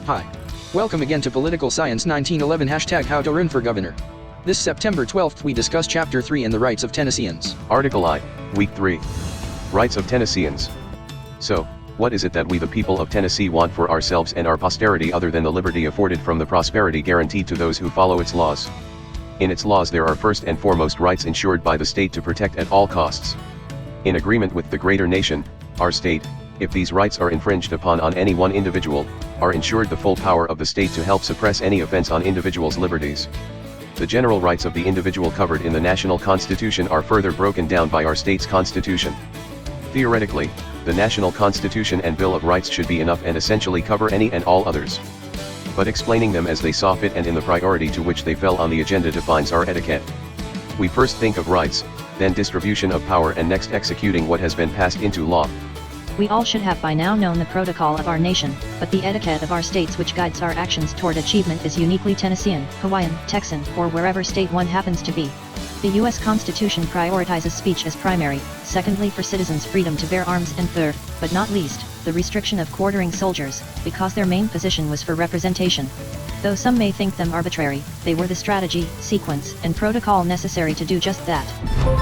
Hi. Welcome again to Political Science 1911 #How to Run for Governor. This September 12th we discuss Chapter 3 in the Rights of Tennesseans. Article I, Week 3. Rights of Tennesseans. So, what is it that we the people of Tennessee want for ourselves and our posterity other than the liberty afforded from the prosperity guaranteed to those who follow its laws? In its laws there are first and foremost rights ensured by the state to protect at all costs. In agreement with the greater nation, our state, if these rights are infringed upon on any one individual, are ensured the full power of the state to help suppress any offense on individuals' liberties. The general rights of the individual covered in the national constitution are further broken down by our state's constitution. Theoretically, the national constitution and Bill of Rights should be enough and essentially cover any and all others. But explaining them as they saw fit and in the priority to which they fell on the agenda defines our etiquette. We first think of rights, then distribution of power, and next executing what has been passed into law. We all should have by now known the protocol of our nation, but the etiquette of our states which guides our actions toward achievement is uniquely Tennessean, Hawaiian, Texan, or wherever state one happens to be. The U.S. Constitution prioritizes speech as primary, secondly for citizens freedom to bear arms, and third, but not least, the restriction of quartering soldiers, because their main position was for representation. Though some may think them arbitrary, they were the strategy, sequence, and protocol necessary to do just that.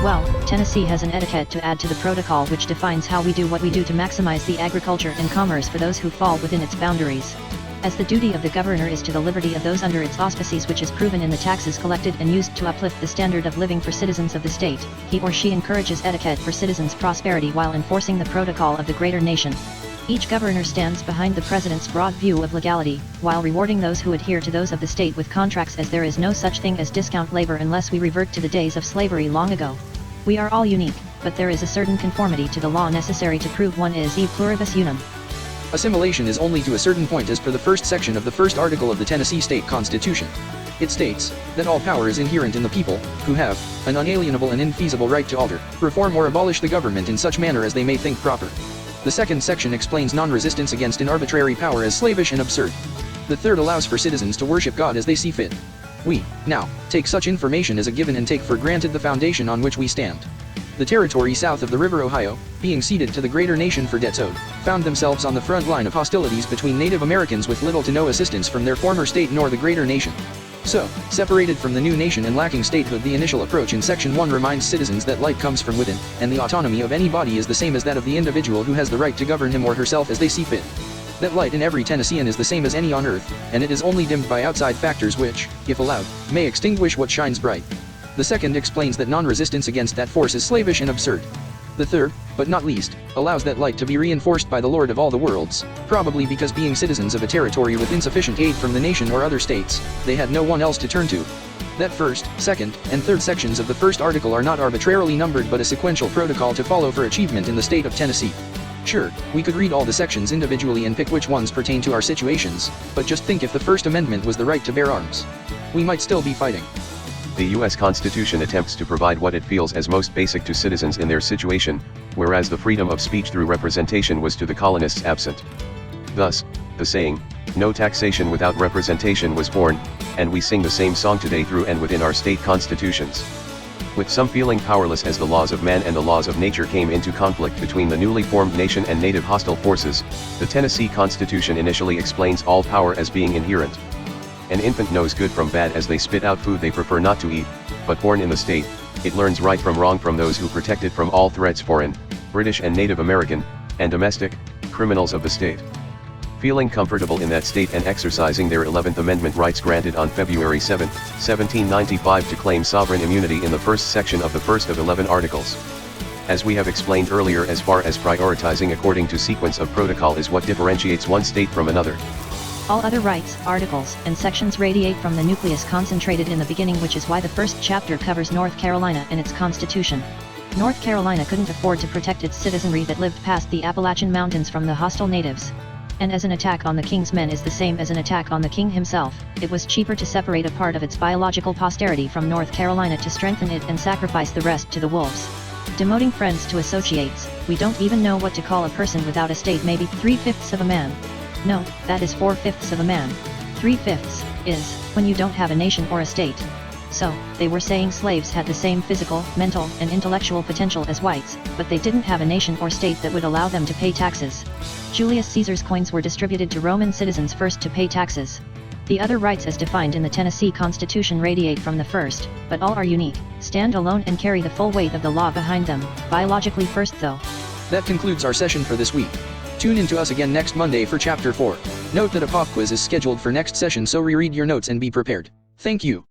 Well, Tennessee has an etiquette to add to the protocol which defines how we do what we do to maximize the agriculture and commerce for those who fall within its boundaries. As the duty of the governor is to the liberty of those under its auspices, which is proven in the taxes collected and used to uplift the standard of living for citizens of the state, he or she encourages etiquette for citizens' prosperity while enforcing the protocol of the greater nation. Each governor stands behind the president's broad view of legality, while rewarding those who adhere to those of the state with contracts, as there is no such thing as discount labor unless we revert to the days of slavery long ago. We are all unique, but there is a certain conformity to the law necessary to prove one is e pluribus unum. Assimilation is only to a certain point as per the first section of the first article of the Tennessee State Constitution. It states that all power is inherent in the people, who have an unalienable and infeasible right to alter, reform, or abolish the government in such manner as they may think proper. The second section explains non-resistance against an arbitrary power as slavish and absurd. The third allows for citizens to worship God as they see fit. We, now, take such information as a given and take for granted the foundation on which we stand. The territory south of the River Ohio, being ceded to the greater nation for debts owed, found themselves on the front line of hostilities between Native Americans with little to no assistance from their former state nor the greater nation. So, separated from the new nation and lacking statehood, the initial approach in Section 1 reminds citizens that light comes from within, and the autonomy of any body is the same as that of the individual who has the right to govern him or herself as they see fit. That light in every Tennessean is the same as any on earth, and it is only dimmed by outside factors which, if allowed, may extinguish what shines bright. The second explains that non-resistance against that force is slavish and absurd. The third, but not least, allows that light to be reinforced by the Lord of all the worlds, probably because being citizens of a territory with insufficient aid from the nation or other states, they had no one else to turn to. That first, second, and third sections of the first article are not arbitrarily numbered but a sequential protocol to follow for achievement in the state of Tennessee. Sure, we could read all the sections individually and pick which ones pertain to our situations, but just think if the First Amendment was the right to bear arms. We might still be fighting. The U.S. Constitution attempts to provide what it feels as most basic to citizens in their situation, whereas the freedom of speech through representation was to the colonists absent. Thus, the saying, "No taxation without representation" was born, and we sing the same song today through and within our state constitutions. With some feeling powerless as the laws of man and the laws of nature came into conflict between the newly formed nation and native hostile forces, the Tennessee Constitution initially explains all power as being inherent. An infant knows good from bad as they spit out food they prefer not to eat, but born in the state, it learns right from wrong from those who protect it from all threats, foreign, British and Native American, and domestic, criminals of the state. Feeling comfortable in that state and exercising their 11th Amendment rights granted on February 7, 1795 to claim sovereign immunity in the first section of the first of 11 articles. As we have explained earlier, as far as prioritizing according to sequence of protocol is what differentiates one state from another. All other rights, articles, and sections radiate from the nucleus concentrated in the beginning, which is why the first chapter covers North Carolina and its constitution. North Carolina couldn't afford to protect its citizenry that lived past the Appalachian Mountains from the hostile natives. And as an attack on the king's men is the same as an attack on the king himself, it was cheaper to separate a part of its biological posterity from North Carolina to strengthen it and sacrifice the rest to the wolves. Demoting friends to associates, we don't even know what to call a person without a state, maybe 3/5 of a man. No, that is 4/5 of a man. 3/5 is, when you don't have a nation or a state. So, they were saying slaves had the same physical, mental, and intellectual potential as whites, but they didn't have a nation or state that would allow them to pay taxes. Julius Caesar's coins were distributed to Roman citizens first to pay taxes. The other rights as defined in the Tennessee Constitution radiate from the first, but all are unique, stand alone and carry the full weight of the law behind them, biologically first though. That concludes our session for this week. Tune in to us again next Monday for Chapter 4. Note that a pop quiz is scheduled for next session, so reread your notes and be prepared. Thank you.